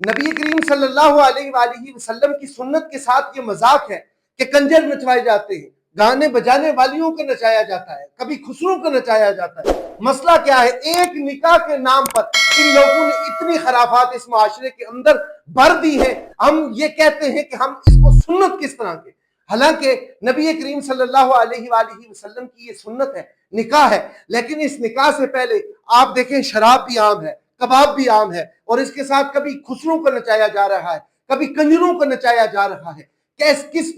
نبی کریم صلی اللہ علیہ وآلہ وسلم کی سنت کے ساتھ یہ مذاق ہے کہ کنجر نچوائے جاتے ہیں، گانے بجانے والیوں کو نچایا جاتا ہے، کبھی خسروں کو نچایا جاتا ہے۔ مسئلہ کیا ہے؟ ایک نکاح کے نام پر ان لوگوں نے اتنی خرافات اس معاشرے کے اندر بھر دی ہیں۔ ہم یہ کہتے ہیں کہ ہم اس کو سنت کس طرح کے، حالانکہ نبی کریم صلی اللہ علیہ وآلہ وسلم کی یہ سنت ہے، نکاح ہے، لیکن اس نکاح سے پہلے آپ دیکھیں شراب بھی عام ہے، کباب بھی عام ہے، اور اس کے ساتھ کبھی خسروں کو نچایا جا رہا ہے، کبھی کنجروں کو نچایا جا رہا ہے۔ کس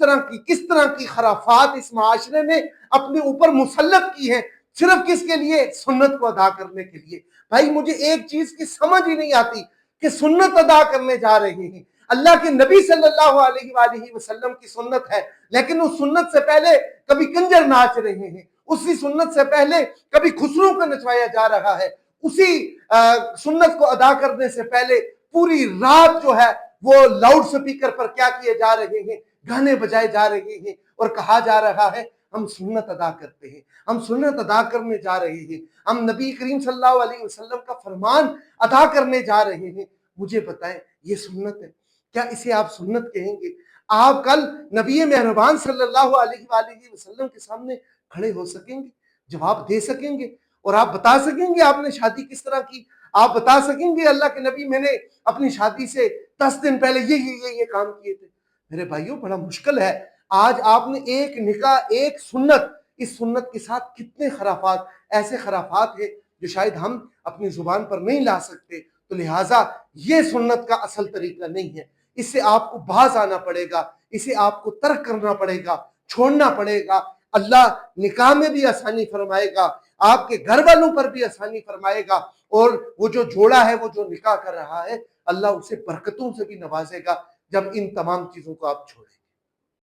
طرح کی خرافات اس معاشرے نے اپنے اوپر مسلط کی ہیں، صرف کس کے لیے؟ سنت کو ادا کرنے کے لیے۔ بھائی مجھے ایک چیز کی سمجھ ہی نہیں آتی کہ سنت ادا کرنے جا رہے ہیں، اللہ کے نبی صلی اللہ علیہ وآلہ وسلم کی سنت ہے، لیکن اس سنت سے پہلے کبھی کنجر ناچ رہے ہیں، اسی سنت سے پہلے کبھی خسروں کو نچوایا جا رہا ہے، اسی سنت کو ادا کرنے سے پہلے پوری رات جو ہے وہ لاؤڈ سپیکر پر کیا کیے جا رہے ہیں؟ گانے بجائے جا رہے ہیں، اور کہا جا رہا ہے ہم سنت ادا کرتے ہیں، ہم سنت ادا کرنے جا رہے ہیں، ہم نبی کریم صلی اللہ علیہ وسلم کا فرمان ادا کرنے جا رہے ہیں۔ مجھے بتائیں یہ سنت ہے؟ کیا اسے آپ سنت کہیں گے؟ آپ کل نبی مہربان صلی اللہ علیہ وآلہ وسلم کے سامنے کھڑے ہو سکیں گے، جواب دے سکیں گے، اور آپ بتا سکیں گے آپ نے شادی کس طرح کی؟ آپ بتا سکیں گے اللہ کے نبی میں نے اپنی شادی سے 10 دن پہلے یہ کام کیے تھے؟ میرے بھائیوں بڑا مشکل ہے۔ آج آپ نے ایک نکاح، ایک سنت، اس سنت کے ساتھ کتنے خرافات، ایسے خرافات ہیں جو شاید ہم اپنی زبان پر نہیں لا سکتے، تو لہٰذا یہ سنت کا اصل طریقہ نہیں ہے۔ اس سے آپ کو باز آنا پڑے گا، اسے آپ کو ترک کرنا پڑے گا، چھوڑنا پڑے گا۔ اللہ نکاح میں بھی آسانی فرمائے گا، آپ کے گھر والوں پر بھی آسانی فرمائے گا، اور وہ جو جوڑا ہے، وہ جو نکاح کر رہا ہے، اللہ اسے برکتوں سے بھی نوازے گا جب ان تمام چیزوں کو آپ چھوڑیں۔